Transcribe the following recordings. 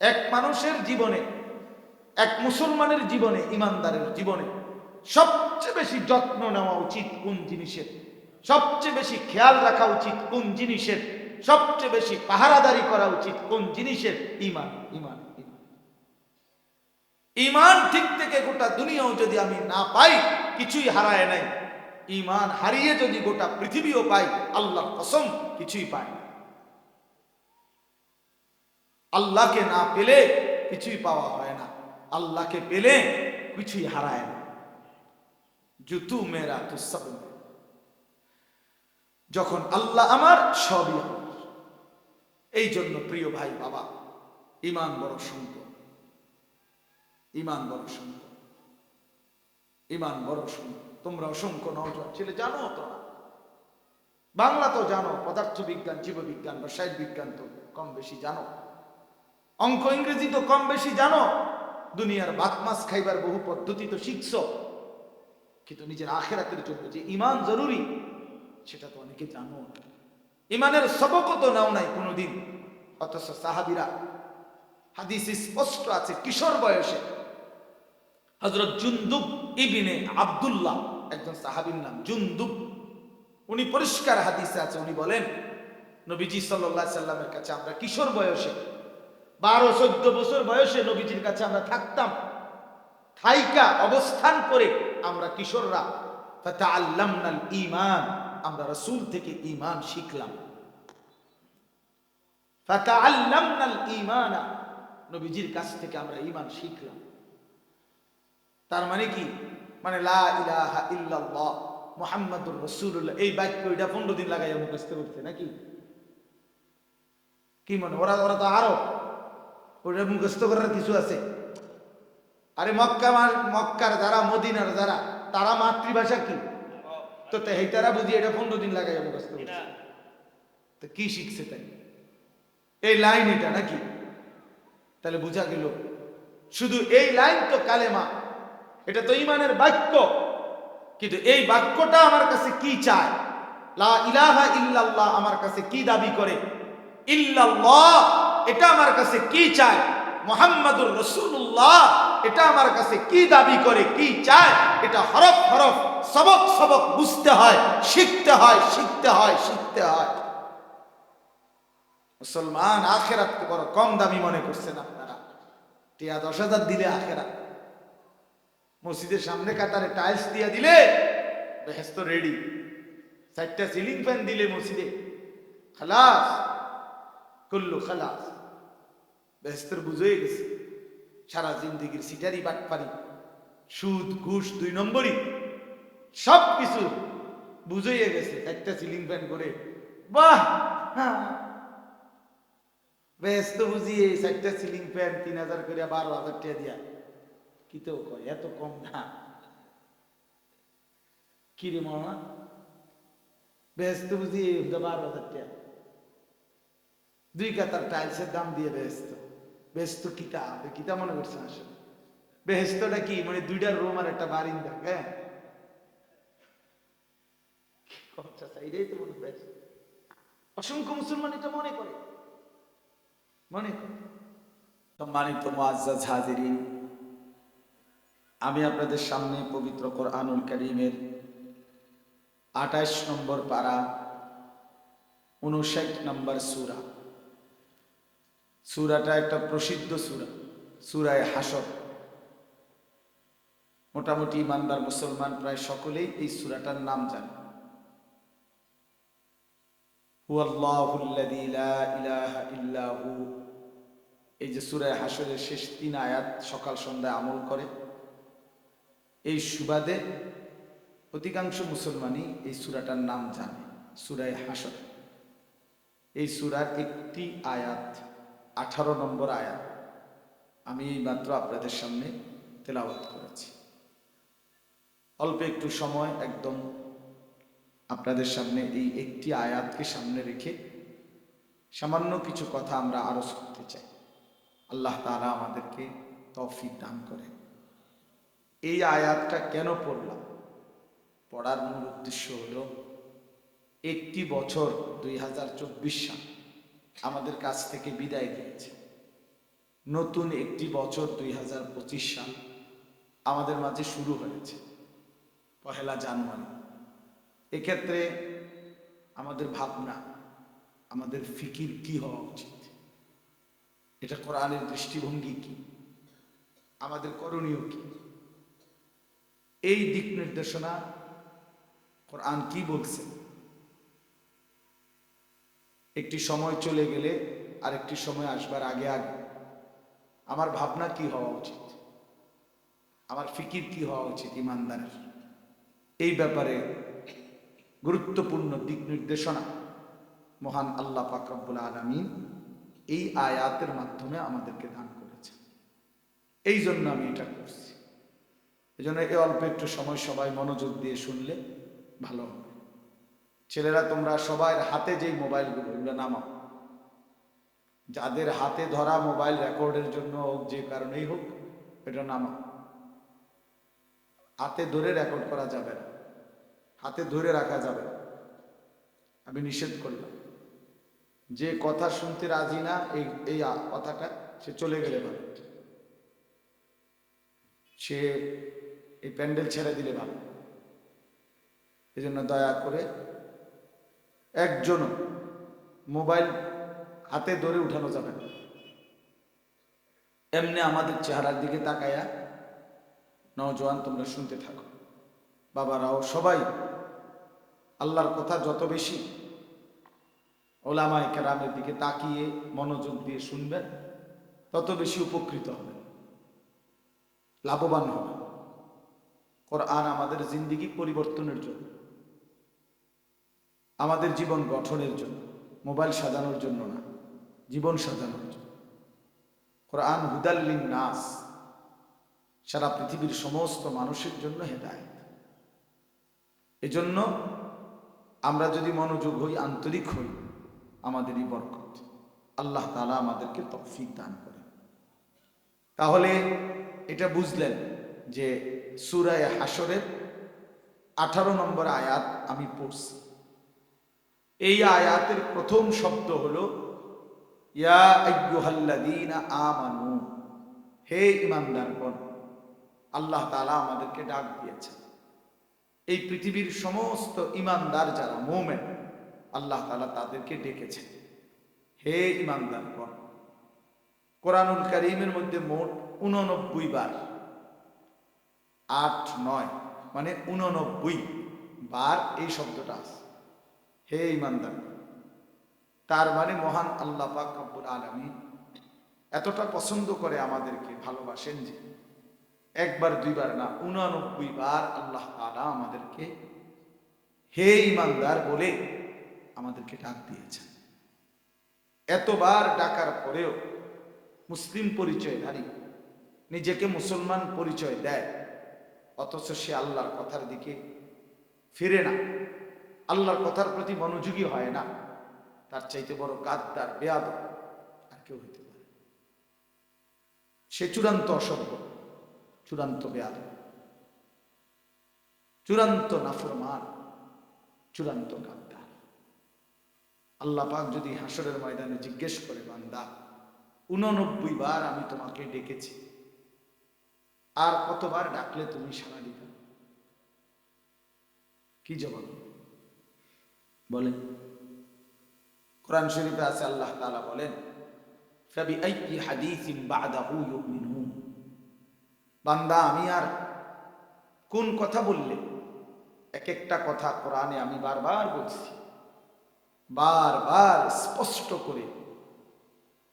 এক মানুষের জীবনে, এক মুসলমানের জীবনে, ইমানদারের জীবনে সবচেয়ে বেশি যত্ন নেওয়া উচিত কোন জিনিসের, সবচেয়ে বেশি খেয়াল রাখা উচিত কোন জিনিসের, সবচেয়ে বেশি পাহারাদারি করা উচিত কোন জিনিসের? ইমান। ইমান ইমান ইমান ঠিক থেকে গোটা দুনিয়াও যদি আমি না পাই, কিছুই হারায় নাই। ইমান হারিয়ে যদি গোটা পৃথিবীও পাই, আল্লাহর কসম কিছুই পাই না। আল্লাহকে না পেলে কিছুই পাওয়া হয় না, আল্লাহকে পেলে কিছুই হারায় না। জুতু মেরা তো সব, যখন আল্লাহ আমার, সবই আমার। এই জন্য প্রিয় ভাই বাবা, ইমান বড় সম্পদ, ইমান বড় সম্পদ, ইমান বড় সম্পদ। তোমরা অসংখ্য নওজোয়ান ছেলে জানো তো না, বাংলা তো জানো, পদার্থ বিজ্ঞান, জীববিজ্ঞান, রসায়ন বিজ্ঞান তো কম বেশি জানো, অঙ্ক ইংরেজি তো কম বেশি জানো, দুনিয়ার ভাত মাছ খাইবার বহু পদ্ধতি তো শিখছো, কিন্তু নিজের আখেরাতের জন্য যে ইমান জরুরি সেটা তো অনেকে জানো। ইমানের সবকও তো নাও নাই কোনোদিন। অথচ সাহাবীরা, হাদিস স্পষ্ট আছে, কিশোর বয়সে হযরত জুনদুব ইবনে আব্দুল্লাহ, একজন সাহাবীর নাম জুনদুব, উনি পরিষ্কার হাদিসে আছে, উনি বলেন নবীজি সাল্লাল্লাহু আলাইহি সাল্লামের কাছে আমরা কিশোর বয়সে 12-14 বছর বয়সে নবীজির কাছে আমরা থাকতাম, থাইকা অবস্থান করে আমরা কিশোররা ফাতাআল্লামনাল ঈমান, আমরা রাসূল থেকে ঈমান শিখলাম। ফাতাআল্লামনাল ঈমানা, নবীজির কাছ থেকে আমরা ঈমান শিখলাম। তার মানে কি? মানে লা ইলাহা ইল্লাল্লাহ মুহাম্মাদুর রাসূলুল্লাহ, এই বাক্য এটা 15 দিন লাগাইয়া মুখস্থ করতে নাকি? কি মনে, ওরা তো আরো ওটা মুখস্থ করার কিছু আছে? আরে মক্কার যারা, মদিনার যারা, তারা মাতৃভাষা কি? তো তারা বুঝি এটা 15 দিন লাগাইয়া মুখস্থ করছে। তো কি শিখছে তাই? এই লাইন এটা নাকি? তাহলে বোঝা গেল শুধু এই লাইন তো কালেমা, এটা তো ঈমানের বাক্য, কিন্তু এই বাক্যটা আমার কাছে কি চায়? লা ইলাহা ইল্লাল্লাহ আমার কাছে কি দাবি করে? ইল্লাল্লাহ এটা আমার কাছে কি চায়? মুহাম্মাদুর রাসূলুল্লাহ এটা আমার কাছে কি দাবি করে, কি চায়? এটা হরফ হরফ, সবক সবক বুঝতে হয়, শিখতে হয়, শিখতে হয়, শিখতে হয়। মুসলমান আখেরাতকে বড় কম দামি মনে করছেন আপনারা। টিয়া 10,000 দিলে আখেরাত, মসজিদের সামনে কাতারে টাইলস দিয়া দিলে বেহেশত রেডি, 4টা সিলিং ফ্যান দিলে মসজিদে, খালাস, কুল্লু খালাস, বেহেশতের বুঝে গেছে। সারা জিন্দেগির সিটারি বাটপারি, সুদ ঘুষ 2 নম্বরই সব কিছু বুঝে গেছে। 4টা সিলিং ফ্যান করে বাহ, বেহেশত বুঝিয়ে 4টা সিলিং ফ্যান 3,000 করে 12,000 টাকা দিয়া, কি তো কয় এত কম না? কি রে মামা, বেহেশত বুঝিয়ে 12,000 টাকা, 2 কাতার টাইলসের দাম দিয়ে বেহেশত। বেহেশত কিতা, কিতা মনে করছেন আসলে? বেহেশতটা কি মানে 2টা রুম আর একটা বারিন্দা? হ্যাঁ, এটাই তো মনে বেহেশত। অসংখ্য মুসলমান এটা মনে করে, মনে করে। সম্মানিত মুআজ্জাজ হাজিরিন, আমি আপনাদের সামনে পবিত্র কোরআনুল কারীমের 28 নম্বর পারা, 59 নম্বর সূরা, সূরাটা একটা প্রসিদ্ধ সূরা, সূরায়ে হাসর। মোটামুটি ইমানদার মুসলমান প্রায় সকলেই এই সূরাটার নাম জানে। হুয়াল্লাহুল্লাযী লা ইলাহা ইল্লা হু, এই যে সূরায়ে হাসরের শেষ 3 আয়াত সকাল সন্ধ্যায় আমল করে, এই সুবাদে অধিকাংশ মুসলমানই এই সূরাটার নাম জানে, সূরায়ে হাসর। এই সূরার একটি আয়াত, 18 নম্বর আয়াত আমি মাত্র আপনাদের সামনে তেলাওয়াত করেছি। অল্প একটু সময় একদম আপনাদের সামনে এই একটি আয়াতকে সামনে রেখে সামান্য কিছু কথা আমরা আরজ করতে চাই। আল্লাহ তাআলা আমাদেরকে তৌফিক দান করে। এই আয়াতটা কেন পড়লাম? পড়ার মূল উদ্দেশ্য হলো, একটি বছর 2024 সাল আমাদের কাছ থেকে বিদায় নিয়েছে। নতুন একটি বছর 2025 সাল আমাদের মাঝে শুরু হয়েছে 1 জানুয়ারি। এক্ষেত্রে আমাদের ভাবনা, আমাদের ফিকির কি হওয়া উচিত, এটা কোরআনের দৃষ্টিভঙ্গি কি, আমাদের করণীয় কি, এই দিক নির্দেশনা কোরআন কি বলছে। একটি সময় চলে গেলে আরেকটি সময় আসবার আগে আগে আমার ভাবনা কি হওয়া উচিত, আমার ফিকির কি হওয়া উচিত ইমানদারের, এই ব্যাপারে গুরুত্বপূর্ণ দিক নির্দেশনা মহান আল্লাহ পাক রব্বুল আলামিন এই আয়াতের মাধ্যমে আমাদেরকে দান করেছে। এই জন্য আমি এটা করছি। এই জন্য এই অল্প একটু সময় সবাই মনোযোগ দিয়ে শুনলে ভালো হবে। ছেলেরা, তোমরা সবাই হাতে যেই মোবাইলগুলো, এগুলো নামাও। যাদের হাতে ধরা মোবাইল রেকর্ডের জন্য হোক, যে কারণেই হোক, এটা নামাও। হাতে ধরে রেকর্ড করা যাবে না, হাতে ধরে রাখা যাবে না, আমি নিষেধ করলাম। যে কথা শুনতে রাজি না এই কথাটা, সে চলে গেলে ভালো, সে এই প্যান্ডেল ছেড়ে দিলে ভালো। এই জন্য দয়া করে একজনও মোবাইল হাতে ধরে উঠানো যাবে না। এমনি আমাদের চেহারার দিকে তাকায়া নওজোয়ান তোমরা শুনতে থাকো, বাবারাও সবাই আল্লাহর কথা যত বেশি ওলামায়ে কেরামের দিকে তাকিয়ে মনোযোগ দিয়ে শুনবেন, তত বেশি উপকৃত হবেন, লাভবান হবেন। কোরআন আমাদের জিন্দেগি পরিবর্তনের জন্য, আমাদের জীবন গঠনের জন্য, মোবাইল সাজানোর জন্য না, জীবন সাজানোর জন্য। কোরআন হুদাল লিন-নাস, সারা পৃথিবীর সমস্ত মানুষের জন্য হেদায়েত। এজন্য আমরা যদি মনোযোগ হই, আন্তরিক হই, আমাদেরই বরকত। আল্লাহ তাআলা আমাদেরকে তৌফিক দান করেন। তাহলে এটা বুঝলেন যে সূরা হাশরের 18 নম্বর আয়াত আমি পড়ছি। এই আয়াতের প্রথম শব্দ হলো ইয়া আইয়ুহাল্লাযীনা আমানু, হে ঈমানদারগণ। আল্লাহ তাআলা আমাদেরকে ডাক দিয়েছেন। এই পৃথিবীর সমস্ত ঈমানদার যারা মুমিন, আল্লাহ তাআলা তাদেরকে ডেকেছেন, হে ঈমানদারগণ। কোরআনুল কারীমের মধ্যে মোট 89 বার, 8, 9 মানে 89 বার এই শব্দটা আছে, হে ঈমানদার। তার মানে মহান আল্লাহ পাক রব্বুল আলামিন এতটা পছন্দ করে আমাদেরকে, ভালোবাসেন যে একবার দুইবার না, 89 বার আল্লাহ তাআলা আমাদেরকে হে ঈমানদার বলে আমাদেরকে ডাক দিয়েছেন। এতবার ডাকার পরেও মুসলিম পরিচয়ধারী নিজেকে মুসলমান পরিচয় দেয়, অথচ সে আল্লাহর কথার দিকে ফিরে না, আল্লাহর কথার প্রতি মনোযোগী হয় না। তার চাইতে বড় গাদ্দার, বেয়াদব আর কেউ হইতে পারে। সে চূড়ান্ত অসভ্য, চূড়ান্ত বেয়াদব, চূড়ান্ত নাফরমান, চূড়ান্ত গাদ্দার। আল্লাহ পাক যদি হাসরের ময়দানে জিজ্ঞেস করে, বান্দা 89 বার আমি তোমাকে ডেকেছি, আর কতবার ডাকলে তুমি সাড়া দিবে? কি জবাব বলেন? কোরআন শরীফে আছে, আল্লাহ তাআলা বলেন, ফাবিআইয়ি হাদীসিন বা'দাহু ইউমিনুন। বান্দা, আমি আর কোন কথা বললে? এক একটা কথা কোরআনে আমি বারবার বলছি, বারবার স্পষ্ট করে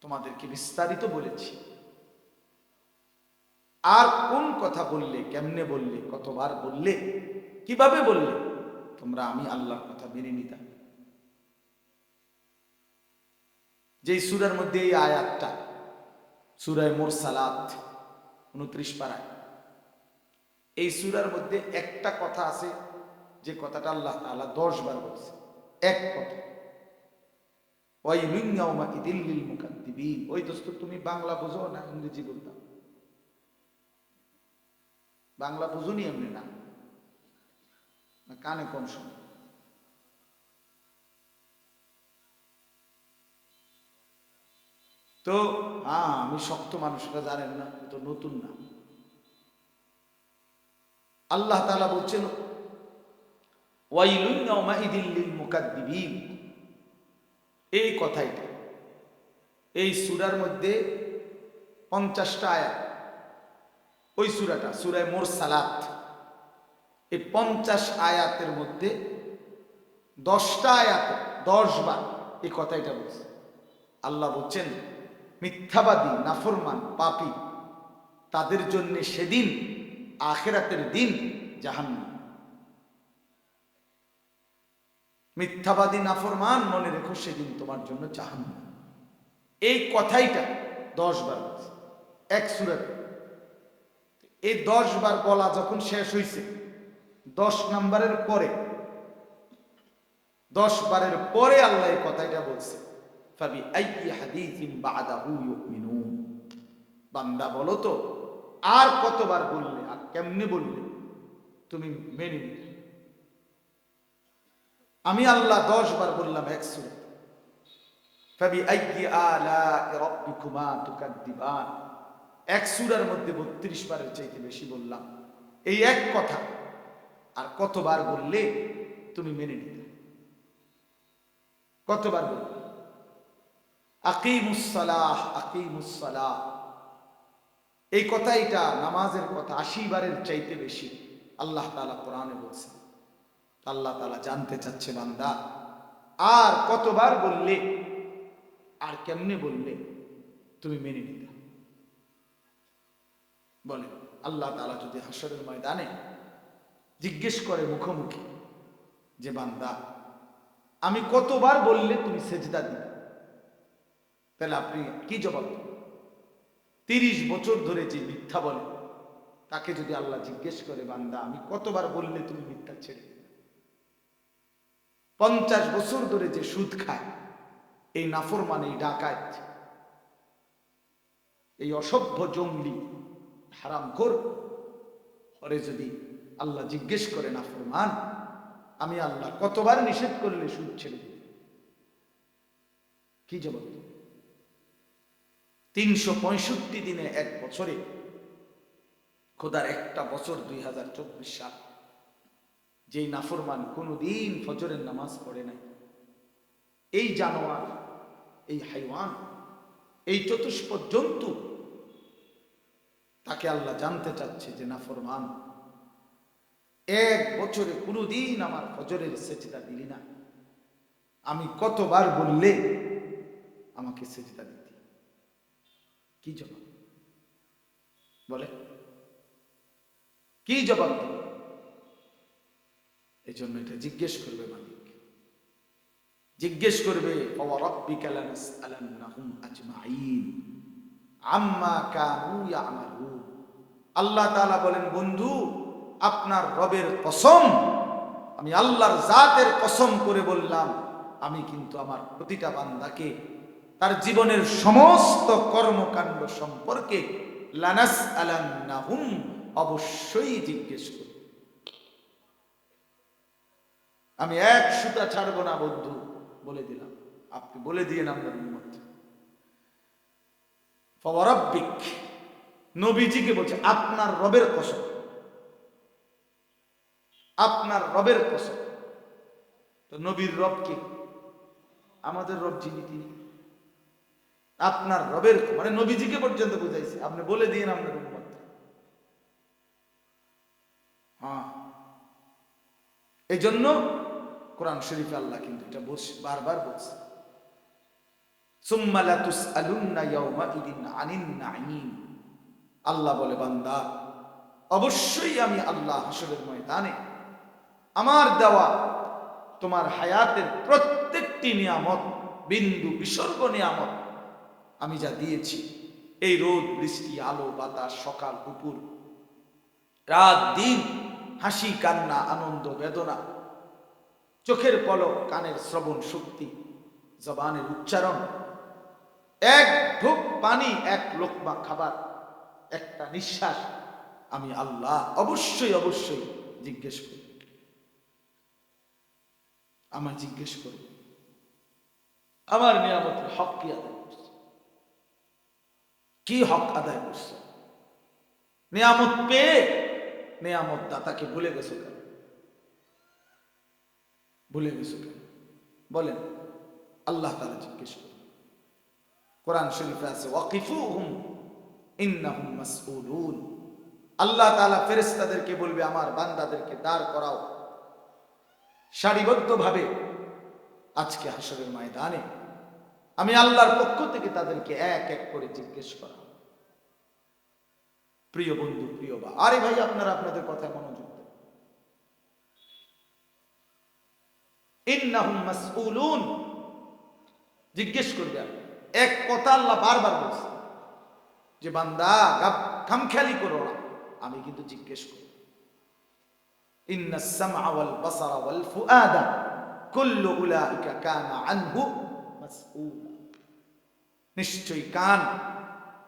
তোমাদেরকে বিস্তারিত বলেছি। আর কোন কথা বললে, কেমনে বললে, কতবার বললে, কিভাবে বললে তোমরা আমি আল্লাহর কথা মেনে নিতা? যে সূরার মধ্যে এই আয়াতটা, সূরা মুরসালাত 29 পারায়, এই সূরার মধ্যে একটা কথা আছে, যে কথাটা আল্লাহ তাআলা 10 বার বলছে। এক কথা, ওয়াইলুন ইয়াওমাইযিল লিল মুকাদ্দিবিন। ওই দোস্ত, তুমি বাংলা বুঝো না ইংরেজি বলতাম? বাংলা বুঝুনি এমনি না, কানে কম শোনো? তো হ্যাঁ, আমি শক্ত, মানুষরা জানেন না, তো নতুন না। আল্লাহ তাআলা বলছেন ওয়াইলুন ইয়াউমাইযিল লিল মুকাদ্দিবিন। এই কথাইটা এই সূরার মধ্যে 50টা আয়াত, ওই সূরাটা সূরা মুরসালাত, এই 50 আয়াতের মধ্যে 10টা আয়াতে 10 বার এই কথাইটা বলছে। আল্লাহ বলছেন মিথ্যাবাদী, নাফরমান, পাপী তাদের জন্য সেদিন, আখিরাতের দিন জাহান্নাম। মিথ্যাবাদী, নাফরমান, মনে রেখো সেদিন তোমার জন্য জাহান্নাম। এই কথাইটা 10 বার বলছে এক সূরাতে। এই 10 বার বলা যখন শেষ হয়েছে, 10 নম্বরের পরে, 10 বারের পরে আল্লাহ এই কথাইটা বলছে ফাবি আইয়ি হাদিসিন বাদাহু ইউমিনুন। বান্দা বলো তো আর কতবার বললে, আর কেমনে বললে তুমি মেনে নিলে? আমি আল্লাহ 10 বার বললাম এক সূরা, ফাবি আইয়ি আলাই রাব্বিকুমা তুকাদ্দিবান। এক সূরার মধ্যে 32 বারের চাইতে বেশি বললাম এই এক কথা। আর কতবার বললে তুমি মেনে নিতে? কতবার বললে? আকিমুস সালাহ, আকিমুস সালাহ, এই কথা, এটা নামাজের কথা 80 বারের চাইতে বেশি আল্লাহ তাআলা কোরআনে বলছেন। আল্লাহ তাআলা জানতে চাচ্ছে বান্দা আর কতবার বললে, আর কেমনে বললে তুমি মেনে নিতে? বলে আল্লাহ তাআলা যদি হাসরের ময়দানে জিজ্ঞেস করে মুখোমুখি যে বান্দা আমি কতবার বললে তুমি সেজদা দিবে, তাহলে আপনি কি জবাব দেবেন? 30 বছর ধরে যে মিথ্যা বলে তাকে যদি আল্লাহ জিজ্ঞেস করে বান্দা আমি কতবার বললে তুমি মিথ্যা ছেড়ে দিবে? 50 বছর ধরে যে সুদ খায়, এই নাফরমান, এই ডাকাত, এই অসভ্য জঙ্গলি হারামখোর, ওরে যদি আল্লাহ জিজ্ঞেস করে নাফরমান আমি আল্লাহ কতবার নিষেধ করলে সুদ ছেড়ে দিবে, কি জবাব দেবে? 365 দিনে এক বছরে, খোদার একটা বছর 2024 সাল, যেই নাফরমান কোনদিন ফজরের নামাজ পড়ে নাই, এই জানোয়ার, এই হাইওয়ান, এই চতুষ্পদ জন্তু, তাকে আল্লাহ জানতে চাচ্ছে যে নাফরমান এক বছরে কোনদিন আমার ফজরের সেজদা দিলি না, আমি কতবার বললে আমাকে সেজদা দিতি? কি জবাব বলে? কি জবাব দিবে? এই জন্য এটা জিজ্ঞেস করবে মালিক, জিজ্ঞেস করবে ফাওয়ারাব্বিকা লানাসআলান্নাহুম আজমাইন আম্মা কানু ইয়ামালুন। আল্লাহ তাআলা বলেন বন্ধু আপনার রবের কসম, আমি আল্লাহর জাতের কসম করে বললাম, আমি কিন্তু আমার প্রতিটা বান্দাকে তার জীবনের সমস্ত কর্মকাণ্ড সম্পর্কে লানাসআলান্নাহুম, অবশ্যই জিজ্ঞেস করব। আমি এক সুতা ছাড়বো না বন্ধু, বলে দিলাম। আপনি বলে দিয়ে আপনার উম্মত ফাওয়ারাব্বিক, নবীজিকে বলছে আপনার রবের কসম, আপনার রবের কসম। তো নবীর রব কে? আমাদের রব যিনি, তিনি। আপনার রবের, মানে নবীজিকে পর্যন্ত বুঝাইছে, আপনি বলে দিন আপনার উম্মত। হ্যাঁ, এই জন্য কোরআন শরীফে আল্লাহ কিন্তু এটা বলছে, বারবার বলছে সুম্মা লাতুসআলুন্না ইয়াওমাইদিন আনিন নাঈম। আল্লাহ বলে বান্দা অবশ্যই আমি আল্লাহ হাসরের ময়দানে আমার দেওয়া তোমার হায়াতের প্রত্যেকটি নিয়ামত, বিন্দু বিসর্গ নিয়ামত আমি যা দিয়েছি, এই রোদ বৃষ্টি, আলো বাতাস, সকাল দুপুর, রাত দিন, হাসি কান্না, আনন্দ বেদনা, চোখের পলক, কানের শ্রবণ শক্তি, জবানের উচ্চারণ, এক ঢোক পানি, এক লোকমা খাবার, একটা নিঃশ্বাস, আমি আল্লাহ অবশ্যই অবশ্যই জিজ্ঞেস করব। আমার জিজ্ঞেস করব আমার নিয়ামতের হক কি আদায় করছে। কি হক আদায় করছো? নিয়ামত পেয়ে নিয়ামত দাতাকে ভুলে গেছো কেন? ভুলে গেছো কেন বলেন? আল্লাহ তাআলা জিজ্ঞেস করেন। কোরআন শরীফে আছে ওয়াকিফুহুম ইন্নাহুম মাসউলুন। আল্লাহ তাআলা ফেরেশতাদেরকে বলবে আমার বান্দাদেরকে দাঁড় করাও সারিবদ্ধভাবে আজকে হাসরের ময়দানে। আমি আল্লাহর পক্ষ থেকে তাদেরকে এক এক করে জিজ্ঞেস করা। প্রিয় বন্ধু, প্রিয় বা আরে ভাই, আপনারা আপনাদের কথায় মনোযোগ দেন। ইন্নাহুম মাসউলুন, জিজ্ঞেস করবে। এক কথা আল্লাহ বারবার বলছে যে বান্দা খামখেয়ালি করো না, আমি কিন্তু জিজ্ঞেস করি। ইন্নাস সামআ ওয়াল বাসারা ওয়াল ফুআদা কুল্লু উলাইকা কানা আনহু মাসউলা। নিশ্চয়ই কান,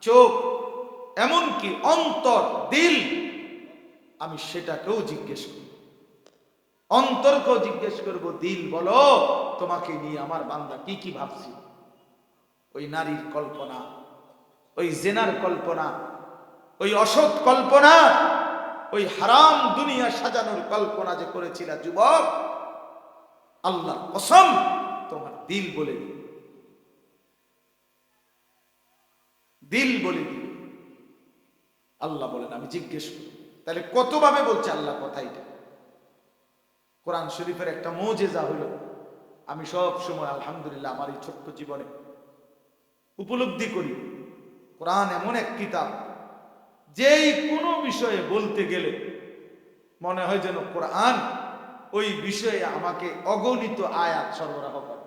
চোখ, এমনকি অন্তর, দিল, আমি সেটাকেও জিজ্ঞেস করব। অন্তরকেও জিজ্ঞেস করব, দিল বলো তোমাকে নিয়ে আমার বান্দা কি কি ভাবছি। ওই নারীর কল্পনা, ওই জেনার কল্পনা, ওই অসৎ কল্পনা, ওই হারাম দুনিয়া সাজানোর কল্পনা যে করেছিল যুবক, আল্লাহর কসম তোমার দিল বলে দিবে, দিল বলে দিবে। আল্লাহ বলেন আমি জিজ্ঞেস করি। তাহলে কতভাবে বলছে আল্লাহ কথাইটা। কোরআন শরীফের একটা মুজিজা হলো, আমি সব সময় আলহামদুলিল্লাহ আমার এই ছোট্ট জীবনে উপলব্ধি করি, কোরআন এমন এক কিতাব যেই কোনো বিষয়ে বলতে গেলে মনে হয় যেন কোরআন ওই বিষয়ে আমাকে অগণিত আয়াত সরবরাহ করে।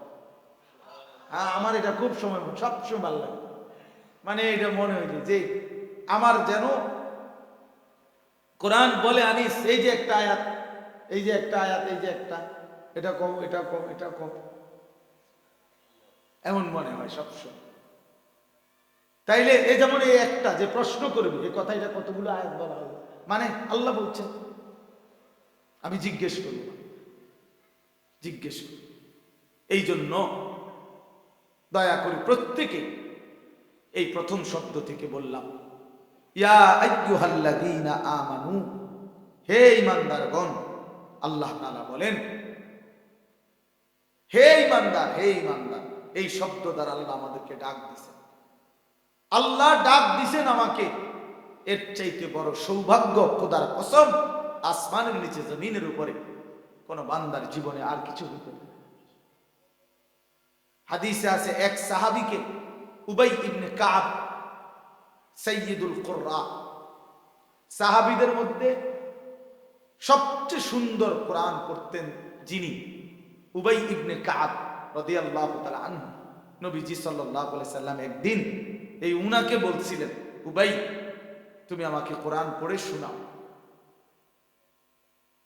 হ্যাঁ, আমার এটা খুব সময় সবসময় ভালো লাগে। মানে এটা মনে হয় যে আমার যেন কোরআন বলে আনিস, এই যে একটা আয়াত, এই যে একটা আয়াত, এই যে একটা, এটা কম, এটা কম, এটা কম, এমন মনে হয় সবসময়। তাইলে এই যেমন এই একটা যে প্রশ্ন করবে, এই কথাটা কতগুলো আয়াত বলা হবে, মানে আল্লাহ বলছেন আমি জিজ্ঞেস করব, জিজ্ঞেস করব। এই জন্য দয়া করে প্রত্যেকে এই প্রথম শব্দ থেকে বললাম ইয়া আইয়ুহাল্লাযীনা আমানু, হে ঈমানদারগণ। আল্লাহ তাআলা বলেন হে ঈমানদার, হে ঈমানদার। এই শব্দ দ্বারা আল্লাহ আমাদেরকে ডাক দিয়েছেন। আল্লাহ ডাক দিয়েছেন আমাকে, এর চাইতে বড় সৌভাগ্য খোদার কসম আসমানের নিচে জমিনের উপরে কোন বান্দার জীবনে আর কিছু হতে পারে। হাদিসে আছে এক সাহাবীকে, উবাই ইবনে কাব, সাইয়্যিদুল কুররা, সাহাবীদের মধ্যে সবচেয়ে সুন্দর কোরআন পড়তেন যিনি, উবাই ইবনে কাব রাদিয়াল্লাহু তাআলা আনহু। নবীজি সাল্লাল্লাহু আলাইহি সাল্লাম একদিন এই উনাকে বলছিলেন, উবাই তুমি আমাকে কোরআন পড়ে শোনাও।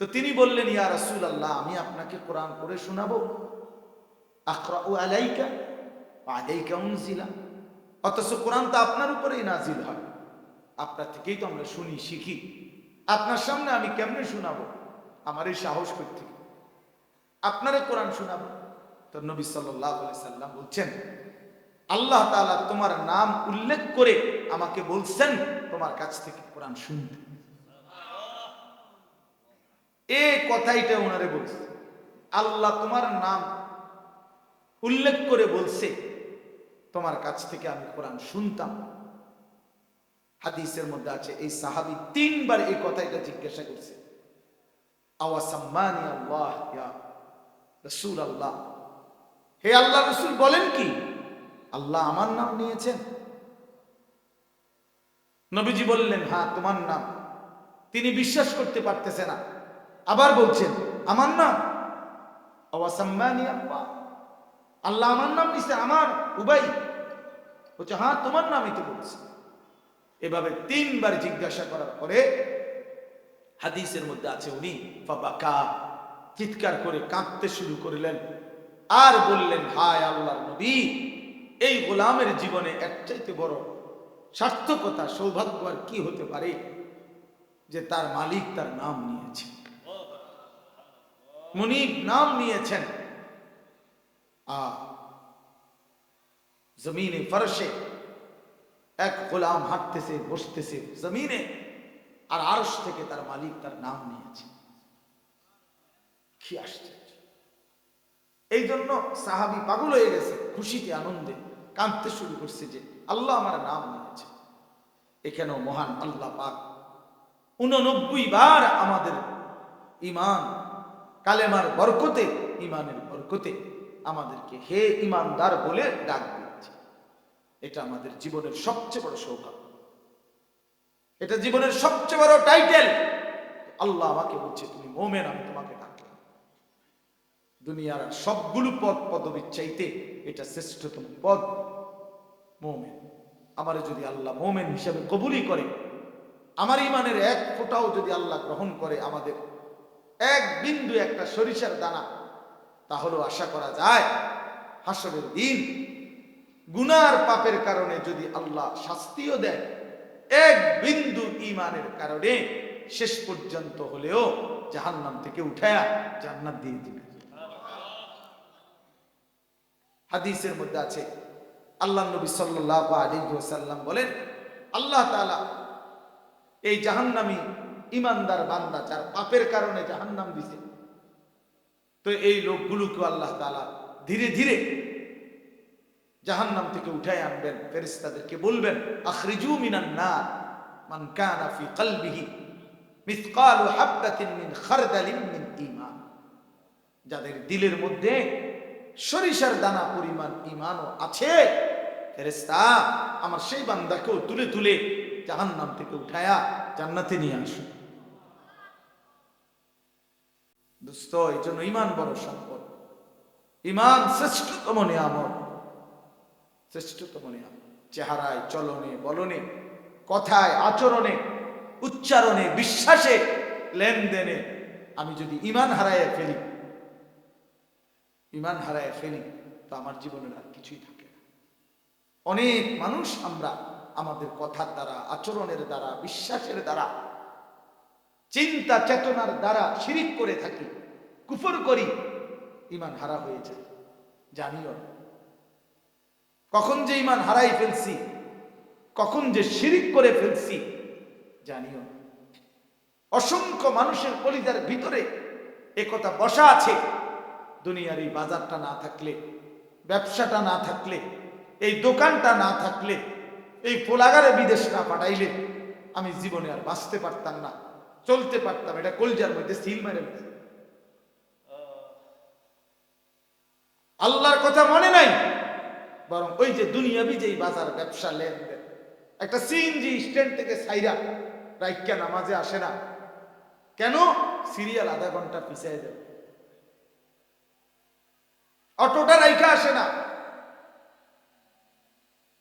তো তিনি বললেন ইয়া রাসূলুল্লাহ, আমি আপনাকে কোরআন পড়ে শোনাবো? আকরাউ আলাইকা ওয়া আলাইকা উনজিলা, অথচ কোরআন তো আপনার উপরেই নাজিল হয়, আপনার থেকেই তো আমরা শুনি শিখি, আপনার সামনে আমি কেমনে শোনাবো? আমার এই সাহস করতে আপনারে কোরআন শোনাবো? তো নবী সাল্লাল্লাহু আলাইহি সাল্লাম বলছেন আল্লাহ তাআলা তোমার নাম উল্লেখ করে আমাকে বলছেন তোমার কাছ থেকে কোরআন শুনতে। এই কথাইটা ওনারে বলছে, আল্লাহ তোমার নাম উল্লেখ করে বলছে তোমার কাছ থেকে আমি কোরআন শুনতাম। হাদিসের মধ্যে আছে এই সাহাবী তিনবার এই কথাইটা জিজ্ঞাসা করছে, আওয়াসাম্মানি আল্লাহ ইয়া রাসূলুল্লাহ, হে আল্লাহ রাসূল বলেন কি আল্লাহ আমার নাম নিয়েছেন? নবীজি বললেন হ্যাঁ তোমার নাম। তিনি বিশ্বাস করতে পারতেছে না, আবার বলছেন আমার নাম? আওয়াসাম্মানি আল্লাহ, আল্লাহ আমার নাম নিছে? আমার উবাই বলছে হ্যাঁ তোমার নামই তো বলছে। এভাবে তিনবার জিজ্ঞাসা করার পরে হাদিসের মধ্যে আছে উনি ফাবাকা, চিৎকার করে কাঁদতে শুরু করলেন আর বললেন হায় আল্লাহর নবী, এই গোলামের জীবনে এর চাইতে বড় সার্থকতা সৌভাগ্য আর কি হতে পারে যে তার মালিক তার নাম নিয়েছে, মুনিব নাম নিয়েছেন। জমিনে ফরশে এক গোলাম হাঁটতেছে বসতেছে জমিনে, আর আরশ থেকে তার মালিক তার নাম নিয়েছে। কি আশ্চর্য! এই জন্য সাহাবী পাগল হয়ে গেছে, খুশিতে আনন্দে কাঁদতে শুরু করছে যে আল্লাহ আমার নাম নিয়েছে। এখানেও মহান আল্লাহ পাক 89 বার আমাদের ঈমান কালেমার বরকতে, ঈমানের বরকতে আমাদেরকে হে ঈমানদার বলে ডাক দিয়েছে। এটা আমাদের জীবনের সবচেয়ে বড় সৌভাগ্য, এটা জীবনের সবচেয়ে বড় টাইটেল। আল্লাহ আমাকে বলছে তুমি মুমিন, আমি তোমাকে ডাকলাম। দুনিয়ার সবগুলো পদ পদবীর চাইতে এটা শ্রেষ্ঠতম পদ মুমিন। আমারে যদি আল্লাহ মুমিন হিসেবে কবুলই করে, আমার ঈমানের এক ফোঁটাও যদি আল্লাহ গ্রহণ করে, আমাদের এক বিন্দু একটা সরিষার দানা, তাহলেও আশা করা যায় হাসরের দিন গুনার পাপের কারণে যদি আল্লাহ শাস্তিও দেয়, এক বিন্দু ঈমানের কারণে শেষ পর্যন্ত হলেও জাহান্নাম থেকে উঠায়া জান্নাত দিয়ে দিবে। হাদিসের মধ্যে আছে, আল্লাহ নবী সাল্লাল্লাহু আলাইহি ওয়াসাল্লাম বলেন, আল্লাহ তাআলা এই জাহান্নামী ঈমানদার বান্দা যার পাপের কারণে জাহান্নাম দিছে, তো এই লোকগুলোকে আল্লাহ তাআলা ধীরে ধীরে জাহান্নাম থেকে উঠায় আনবেন। ফেরেশতাদেরকে বলবেন, আখরিজু মিনান নার মান কানা ফি কলবিহি মিসকালু হাববাতিন মিন খারদালিন মিন ঈমান। যাদের দিলের মধ্যে সরিষার দানা পরিমাণ ঈমানও আছে, ফেরেশতা আমার সেই বান্দাকেও তুলে তুলে জাহান্নাম থেকে উঠায়া জান্নাতে নিয়ে আসুন। দোস্ত, এই জন্য ঈমান বড় সম্পদ। ঈমান শ্রেষ্ঠতম নিয়ামত, শ্রেষ্ঠতম নিয়ামত। চেহারায়, চলনে, বলনে, কথায়, আচরণে, উচ্চারণে, বিশ্বাসে, লেনদেনে আমি যদি ঈমান হারায় ফেলি, ঈমান হারায় ফেলি, তো আমার জীবনের আর কিছুই থাকে না। অনেক মানুষ আমরা আমাদের কথার দ্বারা, আচরণের দ্বারা, বিশ্বাসের দ্বারা, চিন্তা চেতনার দ্বারা শিরিক করে থাকি, কুফর করি, ঈমান হারা হয়ে যায়, জানিও না। কখন যে ঈমান হারাই ফেলছি, কখন যে শিরিক করে ফেলছি, জানিও না। অসংখ্য মানুষের কলিজার ভিতরে একথা বসা আছে, দুনিয়ার এই বাজারটা না থাকলে, ব্যবসাটা না থাকলে, এই দোকানটা না থাকলে, এই পোলাগারে বিদেশ না পাঠাইলে আমি জীবনে আর বাঁচতে পারতাম না, চলতে পারতাম। এটা কলিজার মধ্যে সিল মেরে গেছে। আল্লাহর কথা মনে নাই, বরং ওই যে দুনিয়াবি যেই বাজার, ব্যবসা, লেনদেন। একটা সিএনজি স্ট্যান্ড থেকে সাইরা রাইকা নামাজে আসে না কেন? সিরিয়াল আধা ঘন্টা পিছিয়ে যাবে। অটোটা রাইকা আসে না,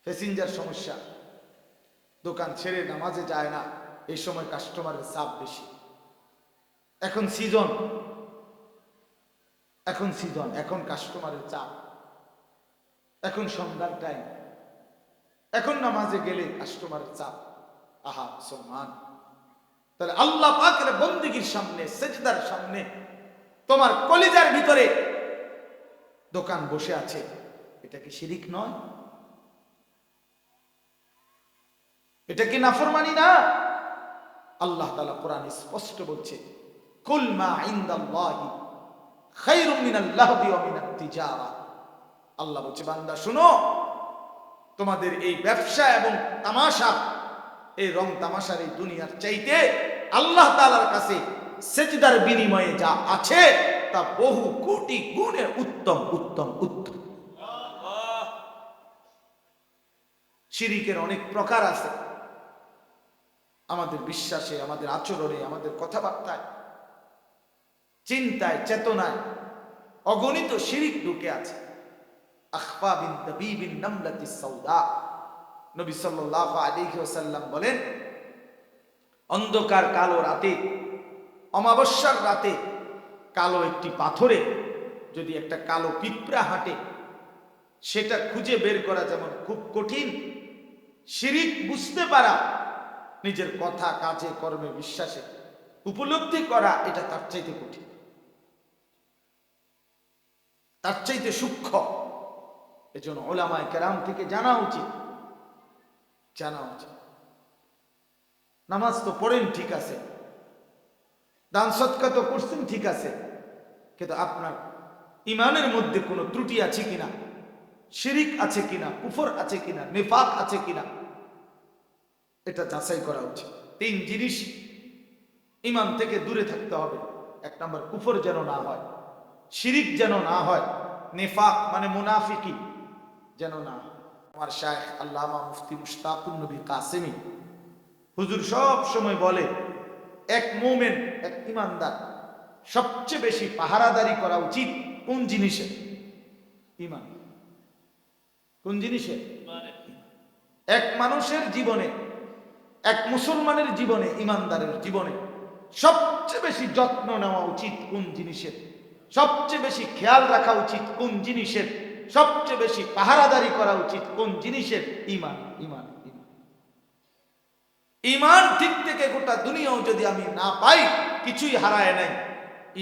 প্যাসেঞ্জার সমস্যা, দোকান ছেড়ে নামাজে যায় না, এই সময় কাস্টমারের চাপ বেশি। এখন সিজন, এখন কাস্টমারের চাপ, এখন সন্ধ্যার টাইম, এখন নামাজে গেলে কাস্টমারের চাপ। আহা মুসলমান, তাহলে আল্লাহ পাকের বন্দেগীর সামনে, সেজদার সামনে তোমার কলিজার ভিতরে দোকান বসে আছে, এটা কি শিরিক নয়? এটা কি নাফরমানি না? আল্লাহ তাআলা কোরআনে স্পষ্ট বলছে, কুল মা ইনদাল্লাহি খায়রুম মিনাল লাহবি ওয়া মিনাত তিজারা। আল্লাহ বলছে, বান্দা শুনো, তোমাদের এই ব্যবসা এবং তামাশা, এই রং তামাশার এই দুনিয়ার চাইতে আল্লাহ তাআলার কাছে সেজদার বিনিময়ে যা আছে তা বহু কোটি গুণে উত্তম উত্তম উত্তম। শিরিকের অনেক প্রকার আছে, আমাদের বিশ্বাসে, আমাদের আচরণে, আমাদের কথাবার্তায়, চিন্তায়, চেতনায় অগণিত শিরিক ঢুকে আছে। আখফা বিন দাবিবিন নামলাতিস সাউদা, নবী সাল্লাল্লাহু আলাইহি ওয়াসাল্লাম বলেন, অন্ধকার কালো রাতে, অমাবস্যার রাতে কালো একটি পাথরে যদি একটা কালো পিঁপড়া হাঁটে, সেটা খুঁজে বের করা যেমন খুব কঠিন, শিরিক বুঝতে পারা, নিজের কথা, কাজে, কর্মে, বিশ্বাসে উপলব্ধি করা, এটা তার চাইতে কঠিন, তার চাইতে সূক্ষ্ম। এজন্য উলামায়ে কেরাম থেকে জানা উচিত জানা উচিত। নামাজ তো পড়েন ঠিক আছে, দান সদকা তো করছেন ঠিক আছে, কিন্তু আপনার ইমানের মধ্যে কোনো ত্রুটি আছে কিনা, শিরিক আছে কিনা, কুফর আছে কিনা, নিফাক আছে কিনা, এটা যাচাই করা উচিত। 3 জিনিস ইমান থেকে দূরে থাকতে হবে। 1 নম্বর, কুফর যেন না হয়, শিরিক যেন না হয়, নিফাক মানে মুনাফিকি যেন না হয়। আমার শায়েখ আল্লামা মুফতি মুশতাকুন নবী কাসেমি হুজুর সব সময় বলে, এক মুমিন, এক ইমানদার সবচেয়ে বেশি পাহারাদারি করা উচিত কোন জিনিসে? ইমান। কোন জিনিসে? এক মানুষের জীবনে, এক মুসলমানের জীবনে, ইমানদারের জীবনে সবচেয়ে বেশি যত্ন নেওয়া উচিত কোন জিনিসের? সবচেয়ে বেশি খেয়াল রাখা উচিত কোন জিনিসের? সবচেয়ে বেশি পাহারাদারি করা উচিত কোন জিনিসের? ইমান। ইমান, ইমান। ইমান ঠিক থেকে গোটা দুনিয়াও যদি আমি না পাই, কিছুই হারায় নাই।